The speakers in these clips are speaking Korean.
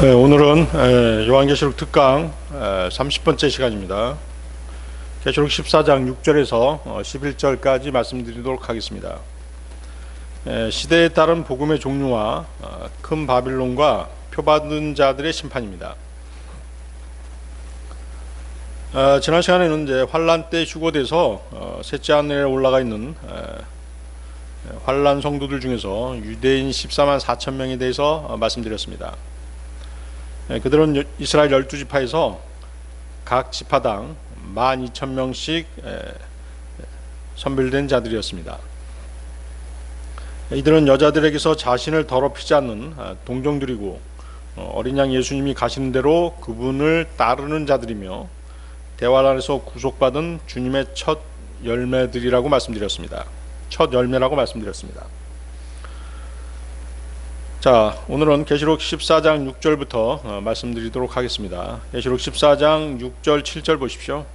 네, 오늘은 요한계시록 특강 30번째 시간입니다. 계시록 14장 6절에서 11절까지 말씀드리도록 하겠습니다. 시대에 따른 복음의 종류와 큰 바빌론과 표받은 자들의 심판입니다. 지난 시간에는 이제 환란 때 휴거돼서 셋째 하늘에 올라가 있는 환란 성도들 중에서 유대인 14만 4천 명에 대해서 말씀드렸습니다. 그들은 이스라엘 12지파에서 각 지파당 12,000명씩 선별된 자들이었습니다. 이들은 여자들에게서 자신을 더럽히지 않는 동정들이고 어린 양 예수님이 가시는 대로 그분을 따르는 자들이며 대활 안에서 구속받은 주님의 첫 열매들이라고 말씀드렸습니다. 첫 열매라고 말씀드렸습니다. 자, 오늘은 계시록 14장 6절부터 말씀드리도록 하겠습니다. 계시록 14장 6절 7절 보십시오.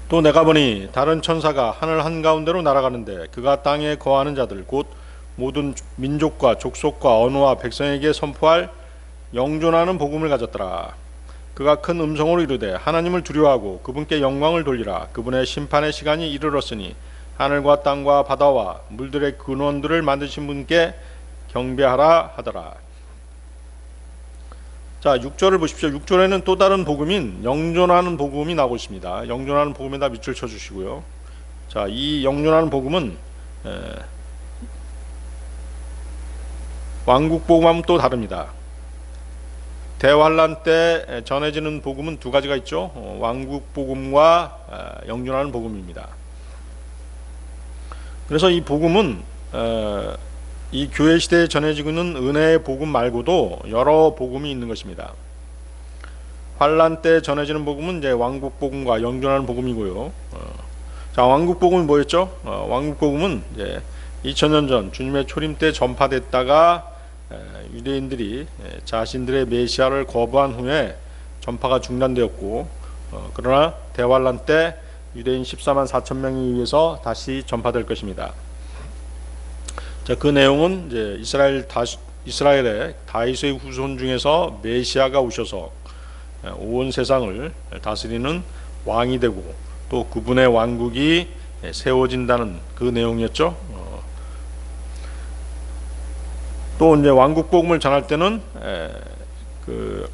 또 내가 보니 다른 천사가 하늘 한가운데로 날아가는데 그가 땅에 거하는 자들 곧 모든 민족과 족속과 언어와 백성에게 선포할 영존하는 복음을 가졌더라. 그가 큰 음성으로 이르되 하나님을 두려워하고 그분께 영광을 돌리라. 그분의 심판의 시간이 이르렀으니 하늘과 땅과 바다와 물들의 근원들을 만드신 분께 경배하라 하더라. 자, 6절을 보십시오. 6절에는 또 다른 복음인 영존하는 복음이 나오고 있습니다. 영존하는 복음에다 밑줄 쳐주시고요. 자, 이 영존하는 복음은 왕국 복음하고는 또 다릅니다. 대환란 때 전해지는 복음은 두 가지가 있죠. 왕국 복음과 영존하는 복음입니다. 그래서 이 복음은 이 교회 시대에 전해지고 있는 은혜의 복음 말고도 여러 복음이 있는 것입니다. 환란 때 전해지는 복음은 이제 왕국 복음과 영존하는 복음이고요. 자, 왕국 복음은 뭐였죠? 왕국 복음은 이제 2000년 전 주님의 초림 때 전파됐다가 유대인들이 자신들의 메시아를 거부한 후에 전파가 중단되었고, 그러나 대환란 때 유대인 14만 4천 명에 의해서 다시 전파될 것입니다. 자, 그 내용은 이제 이스라엘의 다윗의 후손 중에서 메시아가 오셔서 온 세상을 다스리는 왕이 되고 또 그분의 왕국이 세워진다는 그 내용이었죠. 또 이제 왕국 복음을 전할 때는 그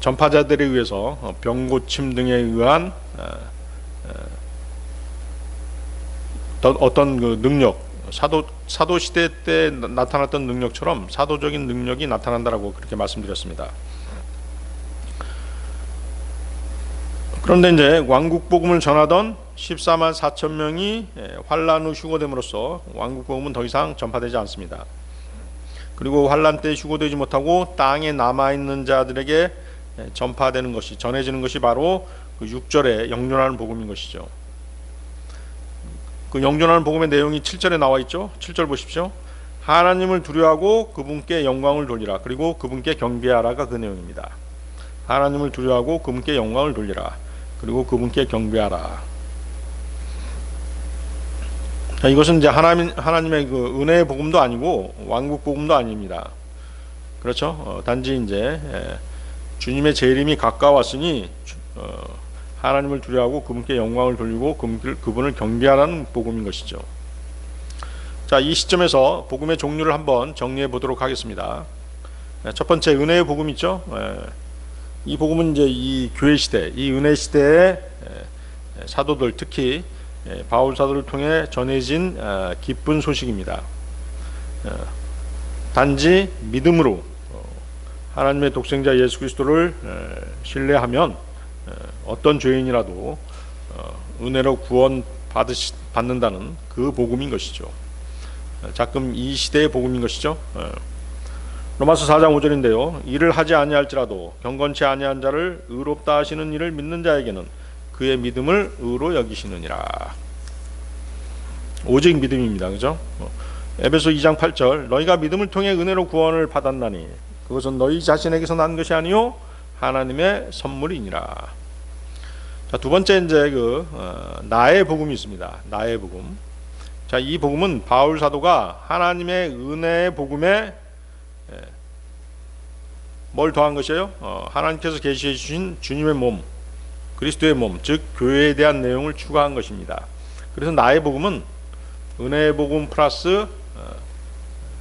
전파자들에 의해서 병고침 등에 의한 어떤 그 능력, 사도 시대 때 나타났던 능력처럼 사도적인 능력이 나타난다라고 그렇게 말씀드렸습니다. 그런데 이제 왕국 복음을 전하던 14만 4천 명이 환란 후 휴거됨으로써 왕국 복음은 더 이상 전파되지 않습니다. 그리고 환란 때 휴거되지 못하고 땅에 남아 있는 자들에게 전파되는 것이, 전해지는 것이 바로 그 6절에 영존하는 복음인 것이죠. 그 영존하는 복음의 내용이 7절에 나와 있죠. 7절 보십시오. 하나님을 두려워하고 그분께 영광을 돌리라. 그리고 그분께 경배하라가 그 내용입니다. 하나님을 두려워하고 그분께 영광을 돌리라. 그리고 그분께 경배하라. 자, 이것은 이제 하나님의 그 은혜의 복음도 아니고 왕국 복음도 아닙니다. 그렇죠? 단지 이제 주님의 재림이 가까웠으니 하나님을 두려워하고 그분께 영광을 돌리고 그분을 경배하라는 복음인 것이죠. 자, 이 시점에서 복음의 종류를 한번 정리해 보도록 하겠습니다. 첫 번째 은혜의 복음 있죠. 이 복음은 이제 이 교회 시대, 이 은혜 시대의 사도들, 특히 바울 사도를 통해 전해진 기쁜 소식입니다. 단지 믿음으로 하나님의 독생자 예수 그리스도를 신뢰하면 어떤 죄인이라도 은혜로 구원 받는다는 그 복음인 것이죠. 자금 이 시대의 복음인 것이죠. 로마서 4장 5절인데요. 일을 하지 아니할지라도 경건치 아니한 자를 의롭다 하시는 일을 믿는 자에게는 그의 믿음을 의로 여기시느니라. 오직 믿음입니다. 그죠? 에베소 2장 8절 너희가 믿음을 통해 은혜로 구원을 받았나니 그것은 너희 자신에게서 난 것이 아니요 하나님의 선물이니라. 자, 두 번째 이제 나의 복음이 있습니다. 나의 복음. 자, 이 복음은 바울 사도가 하나님의 은혜의 복음에 뭘 더한 것이에요? 하나님께서 계시해 주신 주님의 몸, 그리스도의 몸, 즉 교회에 대한 내용을 추가한 것입니다. 그래서 나의 복음은 은혜의 복음 플러스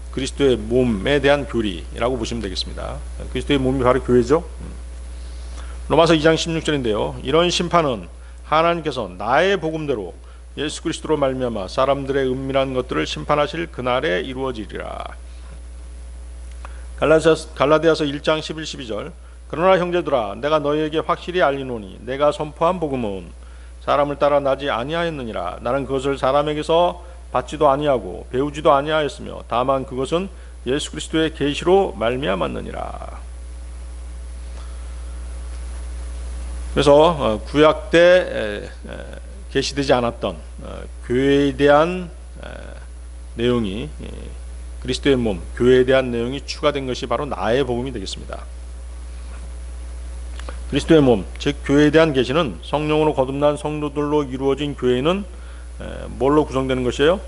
그리스도의 몸에 대한 교리라고 보시면 되겠습니다. 그리스도의 몸이 바로 교회죠. 로마서 2장 16절인데요. 이런 심판은 하나님께서 나의 복음대로 예수 그리스도로 말미암아 사람들의 은밀한 것들을 심판하실 그날에 이루어지리라. 갈라디아서 1장 11, 12절. 그러나 형제들아 내가 너희에게 확실히 알리노니 내가 선포한 복음은 사람을 따라 나지 아니하였느니라. 나는 그것을 사람에게서 받지도 아니하고 배우지도 아니하였으며 다만 그것은 예수 그리스도의 계시로 말미암았느니라. 그래서 구약 때 계시되지 않았던 교회에 대한 내용이 그리스도의 몸, 교회에 대한 내용이 추가된 것이 바로 나의 복음이 되겠습니다. 그리스도의 몸, 즉 교회에 대한 계시는 성령으로 거듭난 성도들로 이루어진 교회는 뭘로 구성되는 것이에요?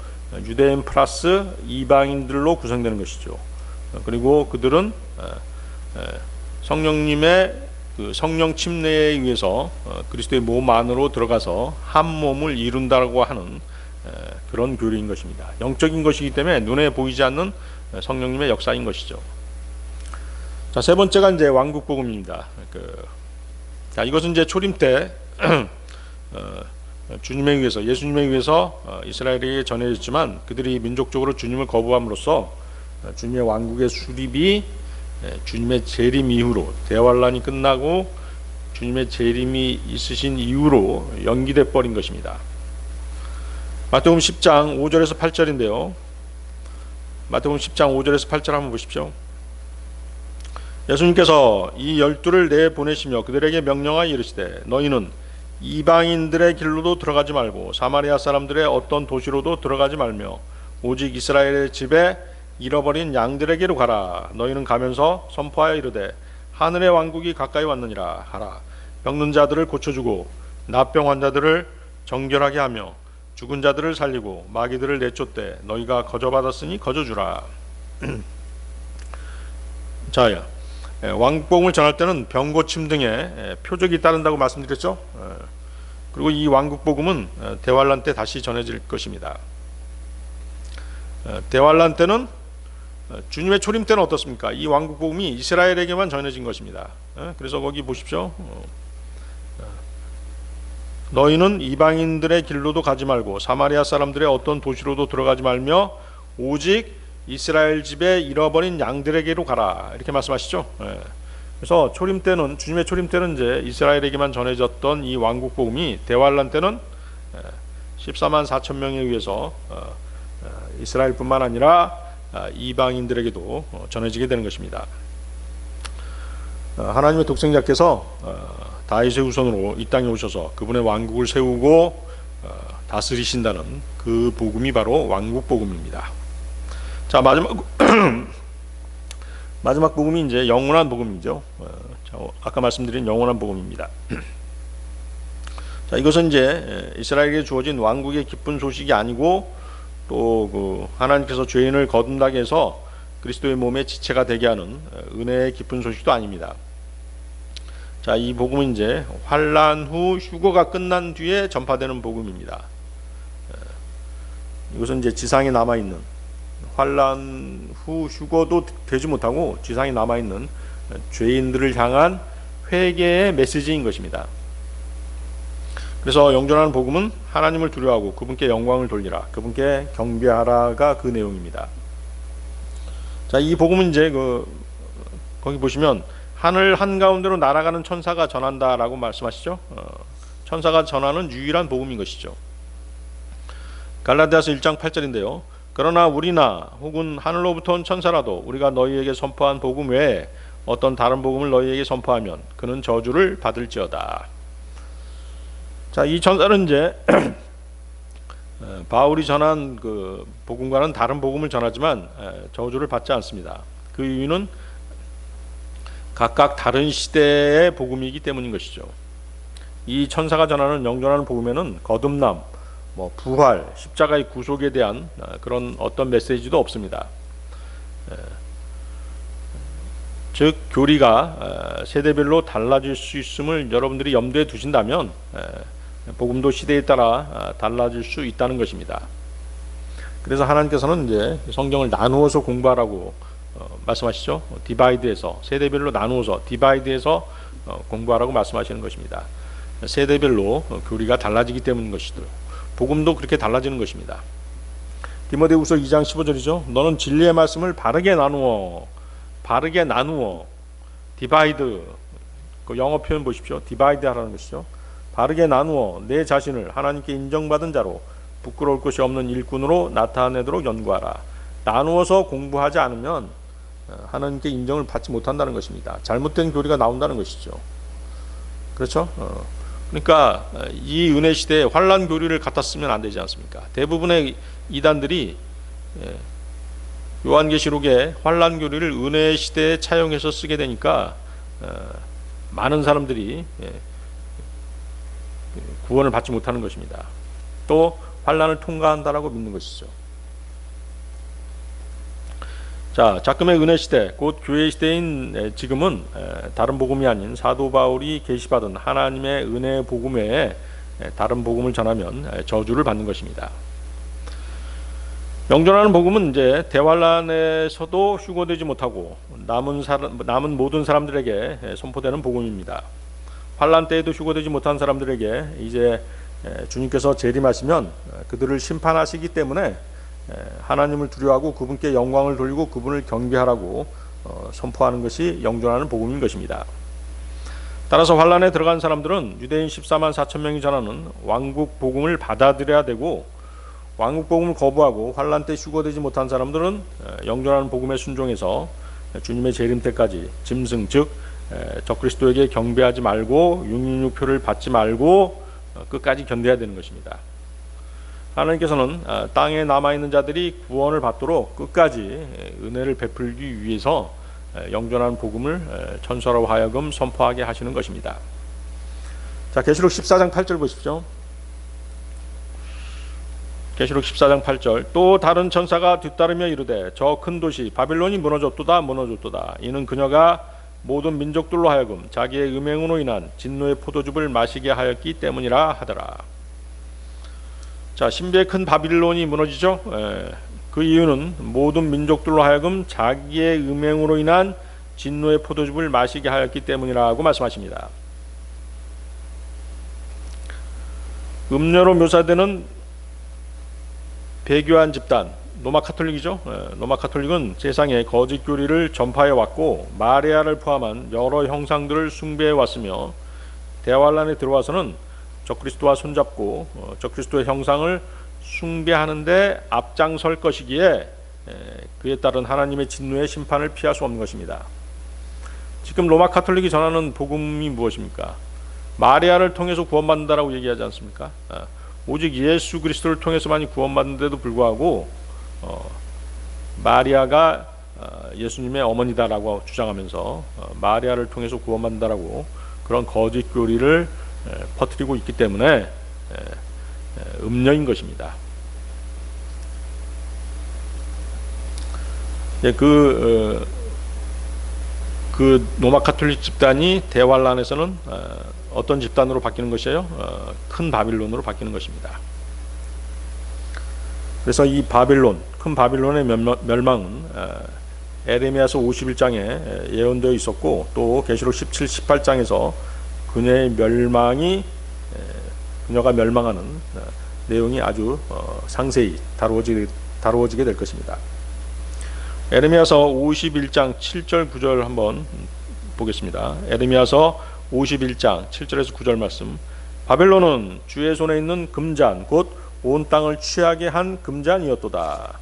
유대인 플러스 이방인들로 구성되는 것이죠. 그리고 그들은 성령님의 그 성령 침례에 의해서 그리스도의 몸 안으로 들어가서 한 몸을 이룬다고 하는 그런 교리인 것입니다. 영적인 것이기 때문에 눈에 보이지 않는 성령님의 역사인 것이죠. 자, 세 번째가 이제 왕국 복음입니다. 자, 이것은 이제 초림 때 주님에 의해서, 예수님에 의해서 이스라엘에게 전해졌지만 그들이 민족적으로 주님을 거부함으로써 주님의 왕국의 수립이 주님의 재림 이후로, 대환란이 끝나고 주님의 재림이 있으신 이후로 연기돼 버린 것입니다. 마태복음 10장 5절에서 8절인데요. 마태복음 10장 5절에서 8절 한번 보십시오. 예수님께서 이 12를 내보내시며 그들에게 명령하여 이르시되 너희는 이방인들의 길로도 들어가지 말고 사마리아 사람들의 어떤 도시로도 들어가지 말며 오직 이스라엘의 집에 잃어버린 양들에게로 가라. 너희는 가면서 선포하여 이르되 하늘의 왕국이 가까이 왔느니라 하라. 병든 자들을 고쳐주고 납병 환자들을 정결하게 하며 죽은 자들을 살리고 마귀들을 내쫓되 너희가 거저받았으니 거저주라. 자, 왕복음을 전할 때는 병고침 등의 표적이 따른다고 말씀드렸죠. 그리고 이 왕국복음은 대환란 때 다시 전해질 것입니다. 대환란 때는 주님의 초림 때는 어떻습니까? 이 왕국복음이 이스라엘에게만 전해진 것입니다. 그래서 거기 보십시오. 너희는 이방인들의 길로도 가지 말고 사마리아 사람들의 어떤 도시로도 들어가지 말며 오직 이스라엘 집에 잃어버린 양들에게로 가라. 이렇게 말씀하시죠. 그래서 초림 때는, 주님의 초림 때는 이제 이스라엘에게만 전해졌던 이 왕국 복음이 대환란 때는 14만 4천 명에 의해서 이스라엘뿐만 아니라 이방인들에게도 전해지게 되는 것입니다. 하나님의 독생자께서 다윗의 후손으로 이 땅에 오셔서 그분의 왕국을 세우고 다스리신다는 그 복음이 바로 왕국 복음입니다. 자, 마지막 복음이 이제 영원한 복음이죠. 아까 말씀드린 영원한 복음입니다. 자, 이것은 이제 이스라엘에게 주어진 왕국의 기쁜 소식이 아니고 또 그 하나님께서 죄인을 거듭나게 해서 그리스도의 몸의 지체가 되게 하는 은혜의 기쁜 소식도 아닙니다. 자, 이 복음은 이제 환란 후 휴거가 끝난 뒤에 전파되는 복음입니다. 이것은 이제 지상에 남아 있는, 환란 후 휴거도 되지 못하고 지상에 남아 있는 죄인들을 향한 회개의 메시지인 것입니다. 그래서 영존하는 복음은 하나님을 두려워하고 그분께 영광을 돌리라, 그분께 경배하라가 그 내용입니다. 자, 이 복음은 이제 거기 보시면 하늘 한가운데로 날아가는 천사가 전한다라고 말씀하시죠. 천사가 전하는 유일한 복음인 것이죠. 갈라디아서 1장 8절인데요. 그러나 우리나 혹은 하늘로부터 온 천사라도 우리가 너희에게 선포한 복음 외에 어떤 다른 복음을 너희에게 선포하면 그는 저주를 받을지어다. 자, 이 천사는 이제 바울이 전한 그 복음과는 다른 복음을 전하지만 저주를 받지 않습니다. 그 이유는 각각 다른 시대의 복음이기 때문인 것이죠. 이 천사가 전하는 영존하는 복음에는 거듭남, 부활, 십자가의 구속에 대한 그런 어떤 메시지도 없습니다. 즉 교리가 세대별로 달라질 수 있음을 여러분들이 염두에 두신다면 복음도 시대에 따라 달라질 수 있다는 것입니다. 그래서 하나님께서는 이제 성경을 나누어서 공부하라고 말씀하시죠. 디바이드해서, 세대별로 나누어서 디바이드해서 공부하라고 말씀하시는 것입니다. 세대별로 교리가 달라지기 때문인 것이죠. 복음도 그렇게 달라지는 것입니다. 디모데후서 2장 15절이죠. 너는 진리의 말씀을 바르게 나누어 디바이드, 그 영어 표현 보십시오. 디바이드 하라는 것이죠. 바르게 나누어 내 자신을 하나님께 인정받은 자로 부끄러울 것이 없는 일꾼으로 나타내도록 연구하라. 나누어서 공부하지 않으면 하나님께 인정을 받지 못한다는 것입니다. 잘못된 교리가 나온다는 것이죠. 그렇죠? 그러니까 이 은혜 시대에 환란 교리를 갖다 쓰면 안 되지 않습니까? 대부분의 이단들이 요한계시록에 환란 교리를 은혜 시대에 차용해서 쓰게 되니까 많은 사람들이 구원을 받지 못하는 것입니다. 또 환란을 통과한다라고 믿는 것이죠. 자, 작금의 은혜 시대, 곧 교회 시대인 지금은 다른 복음이 아닌 사도 바울이 계시받은 하나님의 은혜 복음 외에 다른 복음을 전하면 저주를 받는 것입니다. 영존하는 복음은 이제 대환란에서도 휴거되지 못하고 남은 모든 사람들에게 선포되는 복음입니다. 환란 때에도 휴거되지 못한 사람들에게 이제 주님께서 재림하시면 그들을 심판하시기 때문에 하나님을 두려워하고 그분께 영광을 돌리고 그분을 경배하라고 선포하는 것이 영존하는 복음인 것입니다. 따라서 환란에 들어간 사람들은 유대인 14만 4천 명이 전하는 왕국 복음을 받아들여야 되고, 왕국 복음을 거부하고 환란 때 휴거되지 못한 사람들은 영존하는 복음에 순종해서 주님의 재림 때까지 짐승, 즉 적그리스도에게 경배하지 말고 666표를 받지 말고 끝까지 견뎌야 되는 것입니다. 하나님께서는 땅에 남아있는 자들이 구원을 받도록 끝까지 은혜를 베풀기 위해서 영존한 복음을 천사로 하여금 선포하게 하시는 것입니다. 자, 계시록 14장 8절 보십시오. 계시록 14장 8절. 또 다른 천사가 뒤따르며 이르되 저 큰 도시 바빌론이 무너졌도다. 이는 그녀가 모든 민족들로 하여금 자기의 음행으로 인한 진노의 포도즙을 마시게 하였기 때문이라 하더라. 자, 신비의 큰 바빌론이 무너지죠. 그 이유는 모든 민족들로 하여금 자기의 음행으로 인한 진노의 포도즙을 마시게 하였기 때문이라고 말씀하십니다. 음료로 묘사되는 배교한 집단 로마 카톨릭이죠. 로마 카톨릭은 세상에 거짓 교리를 전파해 왔고 마리아를 포함한 여러 형상들을 숭배해 왔으며 대환란에 들어와서는 적그리스도와 손잡고 적그리스도의 형상을 숭배하는데 앞장설 것이기에 그에 따른 하나님의 진노의 심판을 피할 수 없는 것입니다. 지금 로마 카톨릭이 전하는 복음이 무엇입니까? 마리아를 통해서 구원받는다라고 얘기하지 않습니까? 오직 예수 그리스도를 통해서만이 구원받는데도 불구하고 마리아가 예수님의 어머니다라고 주장하면서 마리아를 통해서 구원받는다라고 그런 거짓 교리를 퍼뜨리고 있기 때문에 음녀인 것입니다. 그 로마 카톨릭 집단이 대환란에서는 어떤 집단으로 바뀌는 것이에요? 큰 바빌론으로 바뀌는 것입니다. 그래서 이 바빌론, 큰 바빌론의 멸망은 에레미야서 51장에 예언되어 있었고 또 계시록 17, 18장에서 그녀의 멸망이 그녀가 멸망하는 내용이 아주 상세히 다루어지게 될 것입니다. 에레미야서 51장 7절 9절 한번 보겠습니다. 에레미야서 51장 7절에서 9절 말씀. 바벨론은 주의 손에 있는 금잔 곧 온 땅을 취하게 한 금잔이었도다.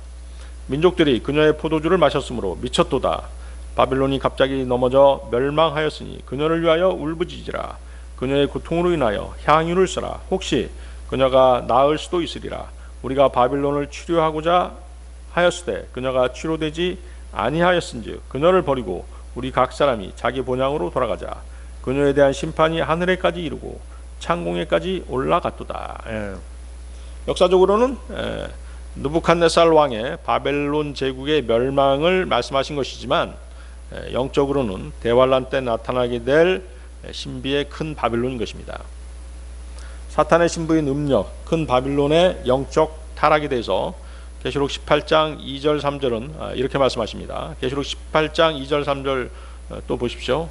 민족들이 그녀의 포도주를 마셨으므로 미쳤도다. 바벨론이 갑자기 넘어져 멸망하였으니 그녀를 위하여 울부짖으라. 그녀의 고통으로 인하여 향유를 쓰라. 혹시 그녀가 나을 수도 있으리라. 우리가 바빌론을 치료하고자 하였으되 그녀가 치료되지 아니하였은즉 그녀를 버리고 우리 각 사람이 자기 본향으로 돌아가자. 그녀에 대한 심판이 하늘에까지 이르고 창공에까지 올라갔도다. 역사적으로는 느부갓네살 왕의 바벨론 제국의 멸망을 말씀하신 것이지만 영적으로는 대환란 때 나타나게 될 신비의 큰 바빌론인 것입니다. 사탄의 신부인 음력, 큰 바빌론의 영적 타락에 대해서 계시록 18장 2절 3절은 이렇게 말씀하십니다. 계시록 18장 2절 3절 또 보십시오.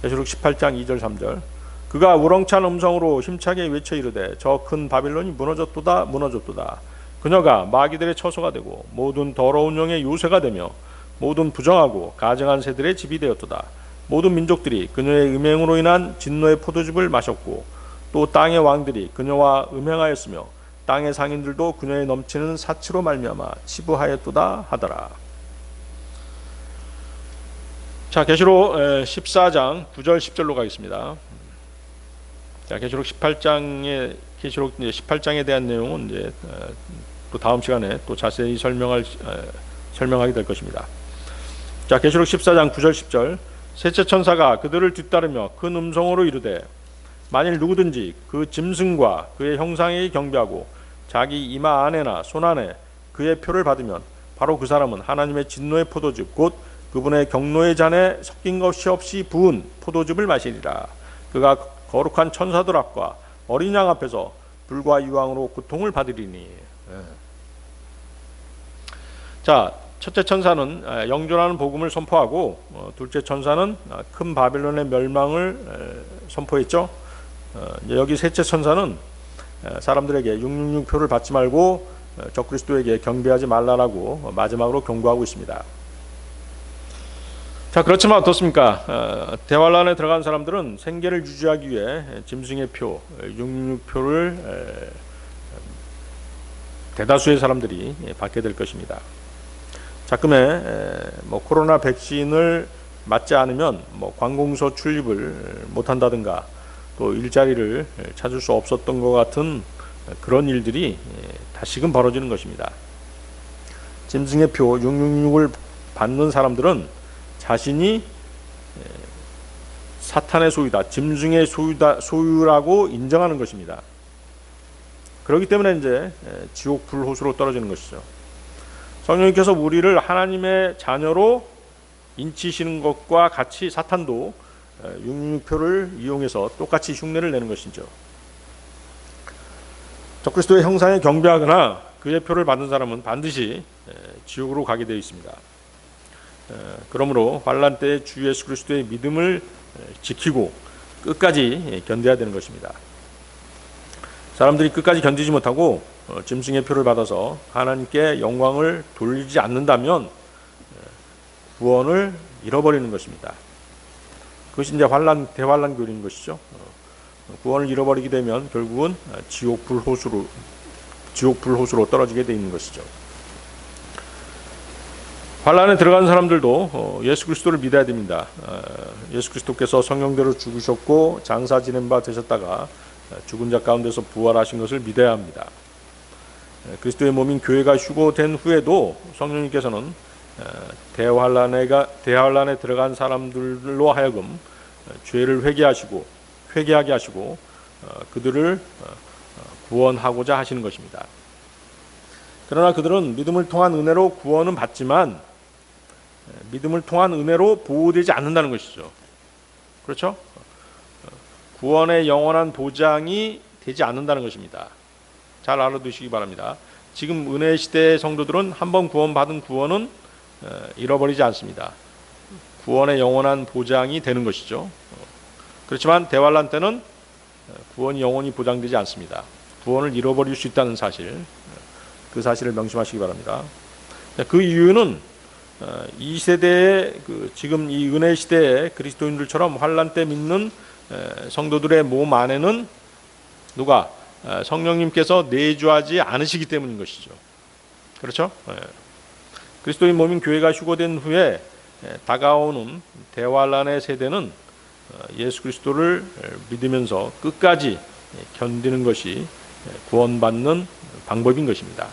계시록 18장 2절 3절. 그가 우렁찬 음성으로 힘차게 외쳐 이르되 저 큰 바빌론이 무너졌도다 무너졌도다. 그녀가 마귀들의 처소가 되고 모든 더러운 영의 요새가 되며 모든 부정하고 가증한 새들의 집이 되었도다. 모든 민족들이 그녀의 음행으로 인한 진노의 포도즙을 마셨고 또 땅의 왕들이 그녀와 음행하였으며 땅의 상인들도 그녀의 넘치는 사치로 말미암아 치부하였도다 하더라. 자, 계시록 14장 9절 10절로 가겠습니다. 자, 계시록 18장에 대한 내용은 이제 또 다음 시간에 또 자세히 설명하게 될 것입니다. 자, 계시록 14장 9절 10절. 셋째 천사가 그들을 뒤따르며 큰 음성으로 이르되 만일 누구든지 그 짐승과 그의 형상에 경배하고 자기 이마 안에나 손 안에 그의 표를 받으면 바로 그 사람은 하나님의 진노의 포도즙 곧 그분의 경노의 잔에 섞인 것이 없이 부은 포도즙을 마시리라. 그가 거룩한 천사들 앞과 어린 양 앞에서 불과 유황으로 고통을 받으리니. 자, 첫째 천사는 영존하는 복음을 선포하고 둘째 천사는 큰 바빌론의 멸망을 선포했죠. 여기 셋째 천사는 사람들에게 666표를 받지 말고 적그리스도에게 경배하지 말라라고 마지막으로 경고하고 있습니다. 자, 그렇지만 어떻습니까? 대환란에 들어간 사람들은 생계를 유지하기 위해 짐승의 표, 666표를 대다수의 사람들이 받게 될 것입니다. 자금에 코로나 백신을 맞지 않으면 관공서 출입을 못한다든가 또 일자리를 찾을 수 없었던 것 같은 그런 일들이 다시금 벌어지는 것입니다. 짐승의 표 666을 받는 사람들은 자신이 사탄의 소유다, 짐승의 소유라고 인정하는 것입니다. 그렇기 때문에 이제 지옥 불호수로 떨어지는 것이죠. 성령님께서 우리를 하나님의 자녀로 인치시는 것과 같이 사탄도 666표를 이용해서 똑같이 흉내를 내는 것이죠. 적그리스도의 형상에 경배하거나 그의 표를 받는 사람은 반드시 지옥으로 가게 되어 있습니다. 그러므로 환난 때에 주 예수 그리스도의 믿음을 지키고 끝까지 견뎌야 되는 것입니다. 사람들이 끝까지 견디지 못하고 짐승의 표를 받아서 하나님께 영광을 돌리지 않는다면 구원을 잃어버리는 것입니다. 그것이 이제 대환란 교리인 것이죠. 구원을 잃어버리게 되면 결국은 지옥 불호수로 떨어지게 되어 있는 것이죠. 환란에 들어간 사람들도 예수 그리스도를 믿어야 됩니다. 예수 그리스도께서 성령대로 죽으셨고 장사 지낸 바 되셨다가 죽은 자 가운데서 부활하신 것을 믿어야 합니다. 그리스도의 몸인 교회가 휴거된 후에도 성령님께서는 대환란에 들어간 사람들로 하여금 죄를 회개하게 하시고 그들을 구원하고자 하시는 것입니다. 그러나 그들은 믿음을 통한 은혜로 구원은 받지만 믿음을 통한 은혜로 보호되지 않는다는 것이죠. 그렇죠? 구원의 영원한 보장이 되지 않는다는 것입니다. 잘 알아두시기 바랍니다. 지금 은혜 시대의 성도들은 한번 구원받은 구원은 잃어버리지 않습니다. 구원의 영원한 보장이 되는 것이죠. 그렇지만 대환란 때는 구원이 영원히 보장되지 않습니다. 구원을 잃어버릴 수 있다는 사실, 그 사실을 명심하시기 바랍니다. 그 이유는 이 세대의 지금 이 은혜 시대의 그리스도인들처럼 환난 때 믿는 성도들의 몸 안에는 누가 성령님께서 내주하지 않으시기 때문인 것이죠. 그렇죠? 그리스도인 몸인 교회가 휴거된 후에 다가오는 대환란의 세대는 예수 그리스도를 믿으면서 끝까지 견디는 것이 구원받는 방법인 것입니다.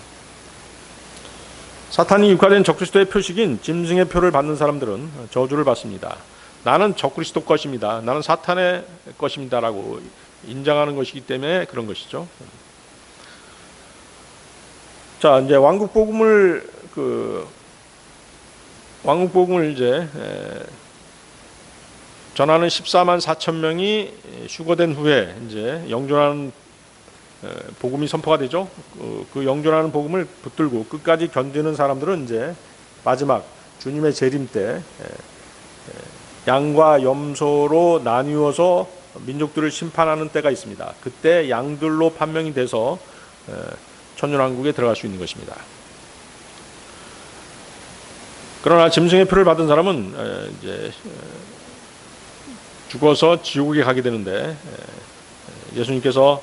사탄이 육화된 적그리스도의 표식인 짐승의 표를 받는 사람들은 저주를 받습니다. 나는 적그리스도 것입니다. 나는 사탄의 것입니다라고 인정하는 것이기 때문에 그런 것이죠. 자, 이제 왕국 복음을 왕국복음을 이제 전하는 14만 4천 명이 휴거된 후에 이제 영존하는 복음이 선포가 되죠. 그 영존하는 복음을 붙들고 끝까지 견디는 사람들은 이제 마지막 주님의 재림 때 양과 염소로 나뉘어서 민족들을 심판하는 때가 있습니다. 그때 양들로 판명이 돼서 천년왕국에 들어갈 수 있는 것입니다. 그러나 짐승의 표를 받은 사람은 이제 죽어서 지옥에 가게 되는데 예수님께서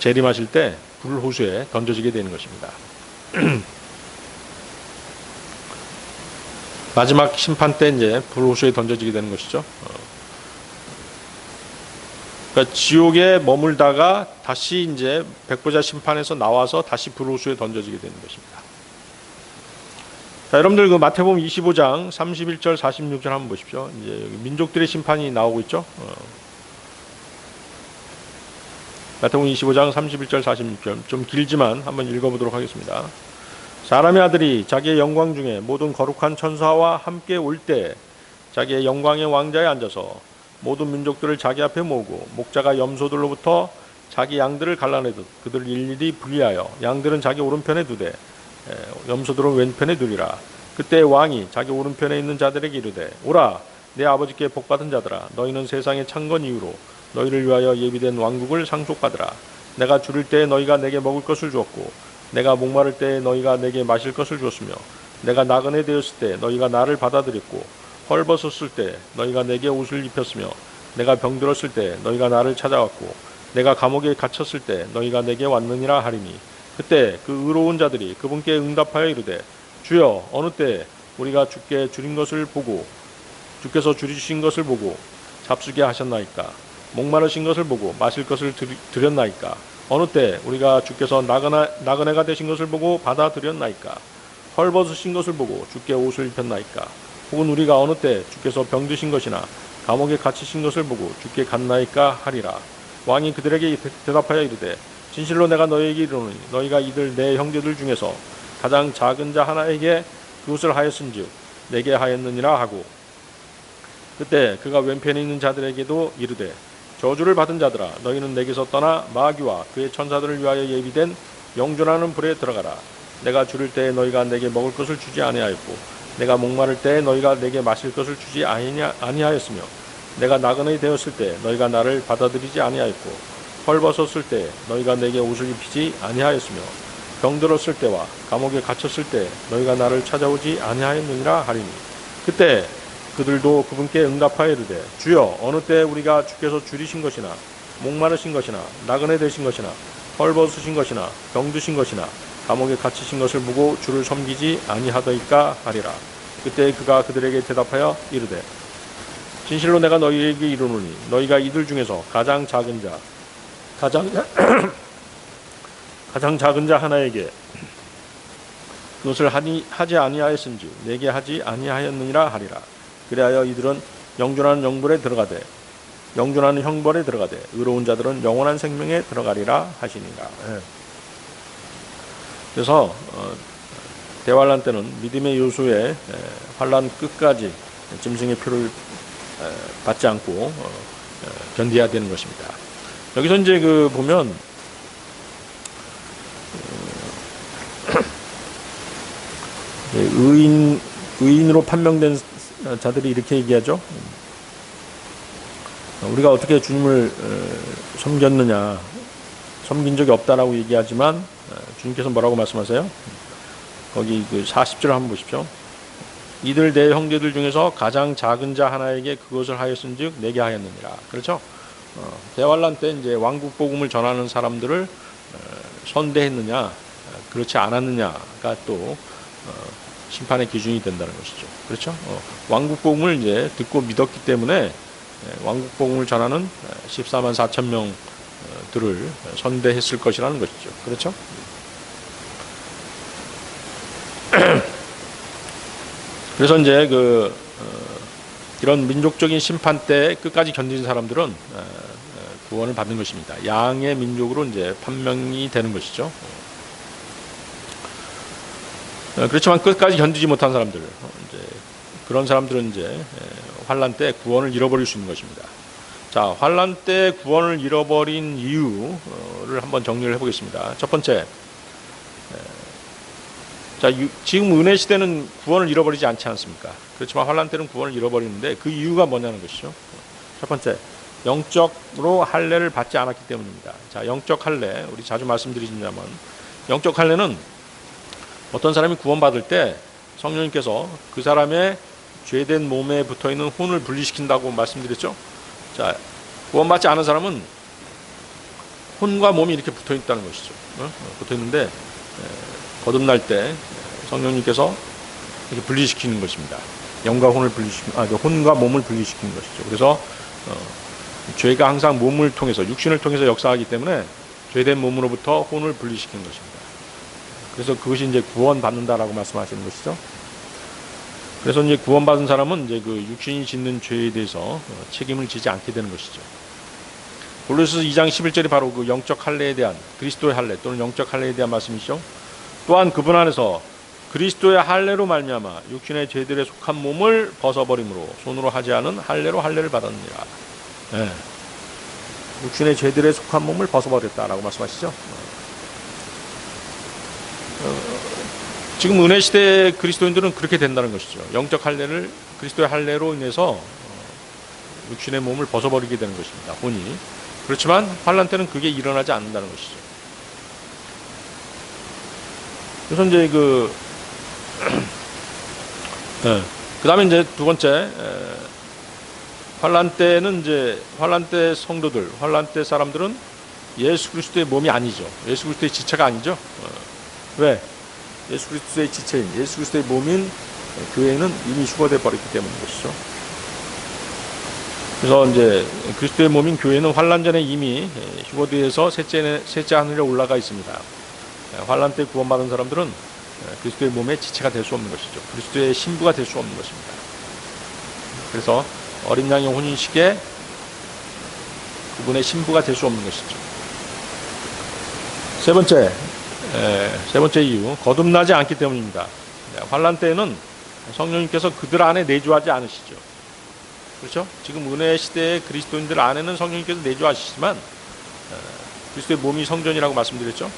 재림하실 때 불호수에 던져지게 되는 것입니다. 마지막 심판 때 이제 불호수에 던져지게 되는 것이죠. 그러니까 지옥에 머물다가 다시 이제 백보자 심판에서 나와서 다시 불호수에 던져지게 되는 것입니다. 자, 여러분들 그 마태복음 25장 31절 46절 한번 보십시오. 이제 여기 민족들의 심판이 나오고 있죠. 마태복음 25장 31절 46절 좀 길지만 한번 읽어보도록 하겠습니다. 사람의 아들이 자기의 영광 중에 모든 거룩한 천사와 함께 올 때 자기의 영광의 왕좌에 앉아서 모든 민족들을 자기 앞에 모으고 목자가 염소들로부터 자기 양들을 갈라내듯 그들을 일일이 분리하여 양들은 자기 오른편에 두되 염소들은 왼편에 두리라. 그때 왕이 자기 오른편에 있는 자들에게 이르되 오라 내 아버지께 복받은 자들아 너희는 세상의 창건 이후로 너희를 위하여 예비된 왕국을 상속받으라. 내가 주를 때에 너희가 내게 먹을 것을 주었고 내가 목마를 때에 너희가 내게 마실 것을 주었으며 내가 나그네 되었을 때 너희가 나를 받아들였고 헐벗었을 때 너희가 내게 옷을 입혔으며 내가 병들었을 때 너희가 나를 찾아왔고 내가 감옥에 갇혔을 때 너희가 내게 왔느니라 하리니 그때 그 의로운 자들이 그분께 응답하여 이르되 주여 어느 때 우리가 주께 줄인 것을 보고 주께서 줄이신 것을 보고 잡수게 하셨나이까 목마르신 것을 보고 마실 것을 드렸나이까 어느 때 우리가 주께서 나그네가 되신 것을 보고 받아들였나이까 헐벗으신 것을 보고 주께 옷을 입혔나이까 혹은 우리가 어느 때 주께서 병드신 것이나 감옥에 갇히신 것을 보고 주께 갔나이까 하리라. 왕이 그들에게 대답하여 이르되 진실로 내가 너희에게 이르노니 너희가 이들 내 형제들 중에서 가장 작은 자 하나에게 그것을 하였은즉 내게 하였느니라 하고 그때 그가 왼편에 있는 자들에게도 이르되 저주를 받은 자들아 너희는 내게서 떠나 마귀와 그의 천사들을 위하여 예비된 영존하는 불에 들어가라. 내가 줄일 때에 너희가 내게 먹을 것을 주지 아니하였고 내가 목마를 때에 너희가 내게 마실 것을 주지 아니하였으며 내가 나그네 되었을 때 너희가 나를 받아들이지 아니하였고 헐벗었을 때 너희가 내게 옷을 입히지 아니하였으며 병들었을 때와 감옥에 갇혔을 때 너희가 나를 찾아오지 아니하였느니라 하리니 그때 그들도 그분께 응답하여 이르되 주여 어느 때 우리가 주께서 줄이신 것이나 목마르신 것이나 나그네 되신 것이나 헐벗으신 것이나 병드신 것이나 감옥에 갇히신 것을 보고 주를 섬기지 아니하더이까 하리라. 그때 그가 그들에게 대답하여 이르되 진실로 내가 너희에게 이르노니 너희가 이들 중에서 가장 작은 자 하나에게 그것을 하지 아니하였은지 내게 하지 아니하였느니라 하리라. 그리하여 이들은 영존하는 형벌에 들어가되 의로운 자들은 영원한 생명에 들어가리라 하시니라. 그래서 대환란 때는 믿음의 요소에 환란 끝까지 짐승의 표를 받지 않고 견뎌야 되는 것입니다. 여기서 이제 그 보면 의인으로 판명된 자들이 이렇게 얘기하죠. 우리가 어떻게 주님을 섬겼느냐, 섬긴 적이 없다라고 얘기하지만 주님께서 뭐라고 말씀하세요? 거기 그 40절 한번 보십시오. 이들 내 형제들 중에서 가장 작은 자 하나에게 그것을 하였은즉 내게 하였느니라. 그렇죠? 대환란 때 이제 왕국 복음을 전하는 사람들을 선대했느냐, 그렇지 않았느냐가 또 심판의 기준이 된다는 것이죠. 그렇죠? 왕국 복음을 이제 듣고 믿었기 때문에 왕국 복음을 전하는 14만 4천 명들을 선대했을 것이라는 것이죠. 그렇죠? 그래서 이제 이런 민족적인 심판 때 끝까지 견딘 사람들은 구원을 받는 것입니다. 양의 민족으로 이제 판명이 되는 것이죠. 그렇지만 끝까지 견디지 못한 사람들, 이제 그런 사람들은 이제 환란 때 구원을 잃어버릴 수 있는 것입니다. 자, 환란 때 구원을 잃어버린 이유를 한번 정리를 해보겠습니다. 첫 번째, 자, 지금 은혜 시대는 구원을 잃어버리지 않지 않습니까? 그렇지만 환란 때는 구원을 잃어버리는데 그 이유가 뭐냐는 것이죠. 첫 번째, 영적으로 할례를 받지 않았기 때문입니다. 자, 영적 할례, 우리 자주 말씀드리지만 영적 할례는 어떤 사람이 구원받을 때 성령님께서 그 사람의 죄된 몸에 붙어있는 혼을 분리시킨다고 말씀드렸죠. 자, 구원받지 않은 사람은 혼과 몸이 이렇게 붙어있다는 것이죠. 붙어있는데 거듭날 때 성령님께서 이렇게 분리시키는 것입니다. 영과 혼을 혼과 몸을 분리시키는 것이죠. 그래서 죄가 항상 몸을 통해서, 육신을 통해서 역사하기 때문에 죄된 몸으로부터 혼을 분리시키는 것입니다. 그래서 그것이 이제 구원받는다라고 말씀하시는 것이죠. 그래서 이제 구원받은 사람은 이제 그 육신이 짓는 죄에 대해서 책임을 지지 않게 되는 것이죠. 골로새서 2장 11절이 바로 그 영적 할례에 대한, 그리스도의 할례 또는 영적 할례에 대한 말씀이죠. 또한 그분 안에서 그리스도의 할례로 말미암아 육신의 죄들에 속한 몸을 벗어버림으로 손으로 하지 않은 할례로 할례를 받았느니라. 네. 육신의 죄들에 속한 몸을 벗어버렸다라고 말씀하시죠. 지금 은혜 시대 그리스도인들은 그렇게 된다는 것이죠. 영적 할례를, 그리스도의 할례로 인해서 육신의 몸을 벗어버리게 되는 것입니다. 혼이. 그렇지만 환란 때는 그게 일어나지 않는다는 것이죠. 그래서 이제 그 다음에 이제 두 번째, 환란 때는 이제 환란 때 성도들, 환란 때 사람들은 예수 그리스도의 몸이 아니죠. 예수 그리스도의 지체가 아니죠. 왜? 예수 그리스도의 지체인, 예수 그리스도의 몸인 교회는 이미 휴거돼 버렸기 때문인 것이죠. 그래서 이제 그리스도의 몸인 교회는 환란 전에 이미 휴거되어서 셋째 하늘에 올라가 있습니다. 환란 때 구원받은 사람들은 그리스도의 몸의 지체가 될 수 없는 것이죠. 그리스도의 신부가 될 수 없는 것입니다. 그래서 어린 양의 혼인식에 그분의 신부가 될 수 없는 것이죠. 세 번째 이유, 거듭나지 않기 때문입니다. 환란 때에는 성령님께서 그들 안에 내주하지 않으시죠. 그렇죠? 지금 은혜 시대의 그리스도인들 안에는 성령님께서 내주하시지만 그리스도의 몸이 성전이라고 말씀드렸죠.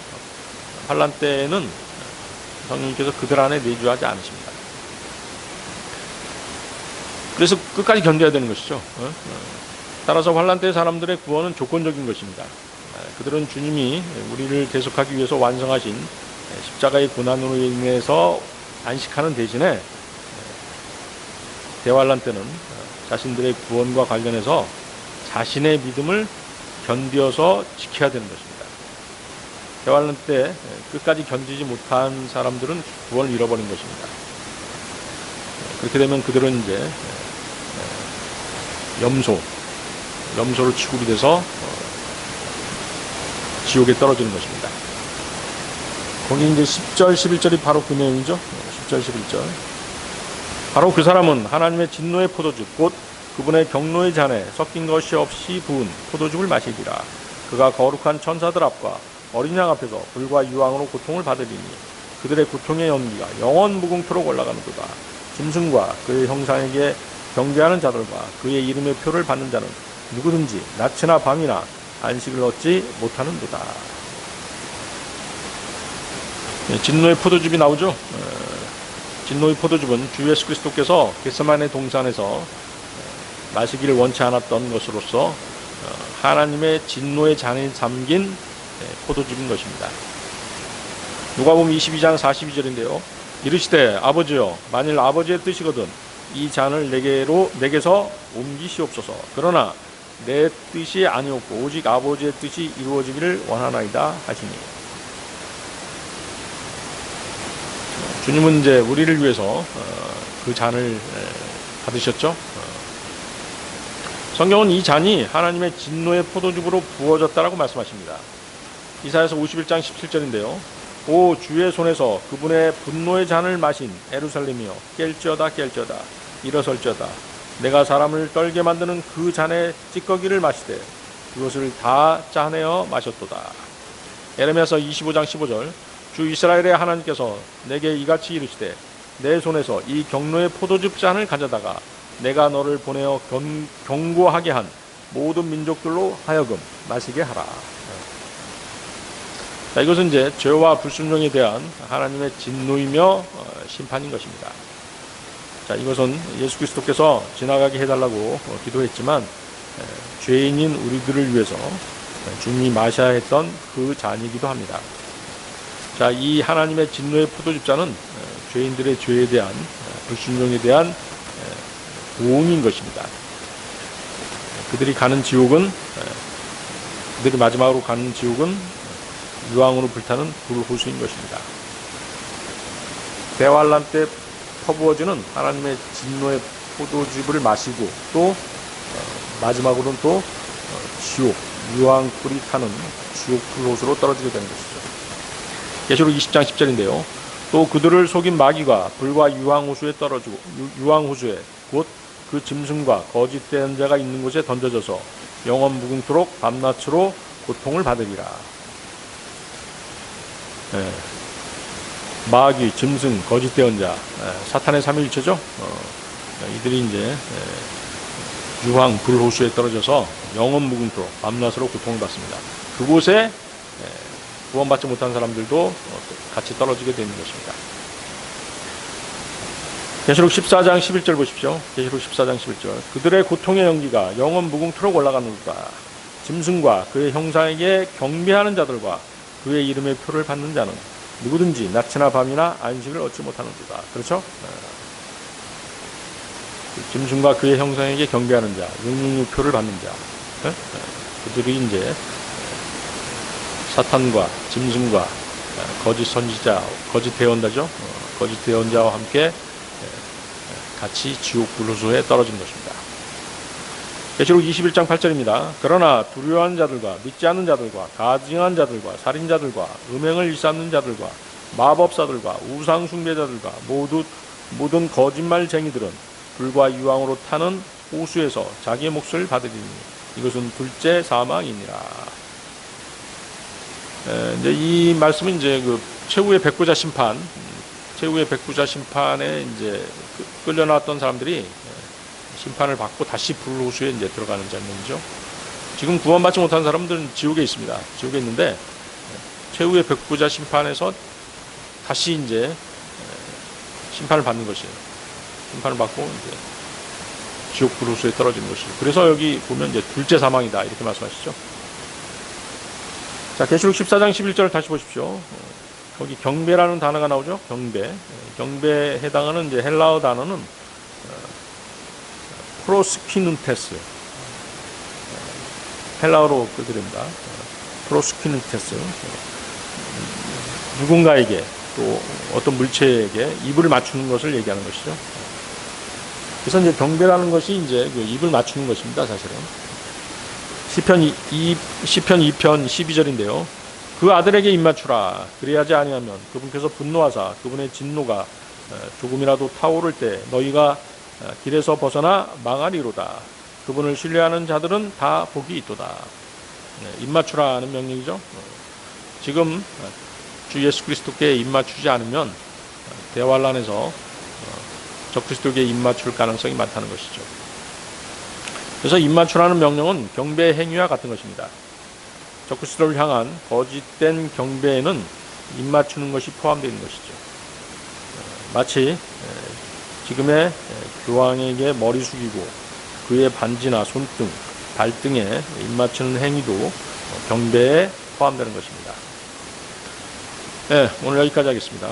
환란 때에는 성령님께서 그들 안에 내주하지 않으십니다. 그래서 끝까지 견뎌야 되는 것이죠. 따라서 환란 때 사람들의 구원은 조건적인 것입니다. 그들은 주님이 우리를 대속하기 위해서 완성하신 십자가의 고난으로 인해서 안식하는 대신에 대환란 때는 자신들의 구원과 관련해서 자신의 믿음을 견디어서 지켜야 되는 것입니다. 대환란 때 끝까지 견디지 못한 사람들은 구원을 잃어버린 것입니다. 그렇게 되면 그들은 이제 염소로 취급이 돼서 지옥에 떨어지는 것입니다. 거기 이제 10절, 11절이 바로 그 내용이죠. 10절, 11절. 바로 그 사람은 하나님의 진노의 포도즙, 곧 그분의 경노의 잔에 섞인 것이 없이 부은 포도즙을 마시리라. 그가 거룩한 천사들 앞과 어린 양 앞에서 불과 유황으로 고통을 받으리니 그들의 고통의 연기가 영원 무궁토록 올라가는도다. 짐승과 그의 형상에게 경배하는 자들과 그의 이름의 표를 받는 자는 누구든지 낮이나 밤이나 안식을 얻지 못하는도다. 진노의 포도즙이 나오죠. 진노의 포도즙은 주 예수 그리스도께서 겟세마네 동산에서 마시기를 원치 않았던 것으로서 하나님의 진노의 잔에 담긴 포도즙인 것입니다. 누가복음 22장 42절인데요. 이르시되 아버지여, 만일 아버지의 뜻이거든 이 잔을 내게서 옮기시옵소서. 그러나 내 뜻이 아니었고 오직 아버지의 뜻이 이루어지기를 원하나이다 하시니. 주님은 이제 우리를 위해서 그 잔을 받으셨죠. 성경은 이 잔이 하나님의 진노의 포도즙으로 부어졌다라고 말씀하십니다. 이사야서 51장 17절인데요. 오 주의 손에서 그분의 분노의 잔을 마신 에루살렘이여, 깰지어다 일어설지어다. 내가 사람을 떨게 만드는 그 잔의 찌꺼기를 마시되 그것을 다 짜내어 마셨도다. 에레미야서 25장 15절. 주 이스라엘의 하나님께서 내게 이같이 이르시되 내 손에서 이 경로의 포도즙 잔을 가져다가 내가 너를 보내어 경고하게 한 모든 민족들로 하여금 마시게 하라. 자, 이것은 이제 죄와 불순종에 대한 하나님의 진노이며 심판인 것입니다. 자, 이것은 예수 그리스도께서 지나가게 해달라고 기도했지만 죄인인 우리들을 위해서 주님이 마셔야 했던 그 잔이기도 합니다. 자, 이 하나님의 진노의 포도즙 잔은 죄인들의 죄에 대한 불순종에 대한 보응인 것입니다. 그들이 마지막으로 가는 지옥은 유황으로 불타는 불호수인 것입니다. 대환란 때 퍼부어지는 하나님의 진노의 포도즙을 마시고 또 마지막으로는 또 지옥, 유황불이 타는 지옥 불호수로 떨어지게 되는 것이죠. 계시록 20장 10절인데요. 또 그들을 속인 마귀가 불과 유황호수에 떨어지고 유황호수에 곧 그 짐승과 거짓 대언자가 있는 곳에 던져져서 영원 무궁토록 밤낮으로 고통을 받으리라. 마귀, 짐승, 거짓 대언자, 사탄의 삼위일체죠. 이들이 이제 유황 불호수에 떨어져서 영원 무궁토록 밤낮으로 고통을 받습니다. 그곳에 구원받지 못한 사람들도 같이 떨어지게 되는 것입니다. 계시록 14장 11절 보십시오. 계시록 14장 11절. 그들의 고통의 연기가 영원 무궁토록 올라가는도다. 짐승과 그의 형상에게 경배하는 자들과 그의 이름의 표를 받는 자는 누구든지 낮이나 밤이나 안식을 얻지 못하는도다. 그렇죠? 짐승과 그의 형상에게 경배하는 자, 666표를 받는 자, 그들이 이제 사탄과 짐승과 거짓 선지자, 거짓 대언자죠. 거짓 대언자와 함께 같이 지옥 불호수에 떨어진 것입니다. 계시록 21장 8절입니다. 그러나 두려워하는 자들과 믿지 않는 자들과 가증한 자들과 살인자들과 음행을 일삼는 자들과 마법사들과 우상 숭배자들과 모든 거짓말쟁이들은 불과 유황으로 타는 호수에서 자기의 몫을 받으리니 이것은 둘째 사망이니라. 이제 이 말씀은 이제 그 최후의 백부자 심판에 이제 끌려나왔던 사람들이 심판을 받고 다시 불호수에 이제 들어가는 장면이죠. 지금 구원받지 못한 사람들은 지옥에 있습니다. 지옥에 있는데 최후의 백부자 심판에서 다시 이제 심판을 받는 것이에요. 심판을 받고 이제 지옥 불호수에 떨어지는 것이에요. 그래서 여기 보면 이제 둘째 사망이다 이렇게 말씀하시죠. 자, 계시록 14장 11절을 다시 보십시오. 거기 경배라는 단어가 나오죠. 경배에 해당하는 이제 헬라어 단어는 프로스퀴눈테스, 헬라어로 그들입니다. 프로스퀴눈테스, 누군가에게 또 어떤 물체에게 입을 맞추는 것을 얘기하는 것이죠. 그래서 이제 경배라는 것이 이제 그 입을 맞추는 것입니다. 사실은 시편 2편 12절인데요. 그 아들에게 입맞추라. 그리하지 아니하면 그분께서 분노하사 그분의 진노가 조금이라도 타오를 때 너희가 길에서 벗어나 망하리로다. 그분을 신뢰하는 자들은 다 복이 있도다. 입맞추라는 명령이죠. 지금 주 예수 그리스도께 입맞추지 않으면 대환란에서 적그리스도에게 입맞출 가능성이 많다는 것이죠. 그래서 입맞추라는 명령은 경배 행위와 같은 것입니다. 적그리스도를 향한 거짓된 경배에는 입맞추는 것이 포함되어 있는 것이죠. 마치 지금의 교황에게 머리 숙이고 그의 반지나 손등, 발등에 입맞추는 행위도 경배에 포함되는 것입니다. 네, 오늘 여기까지 하겠습니다.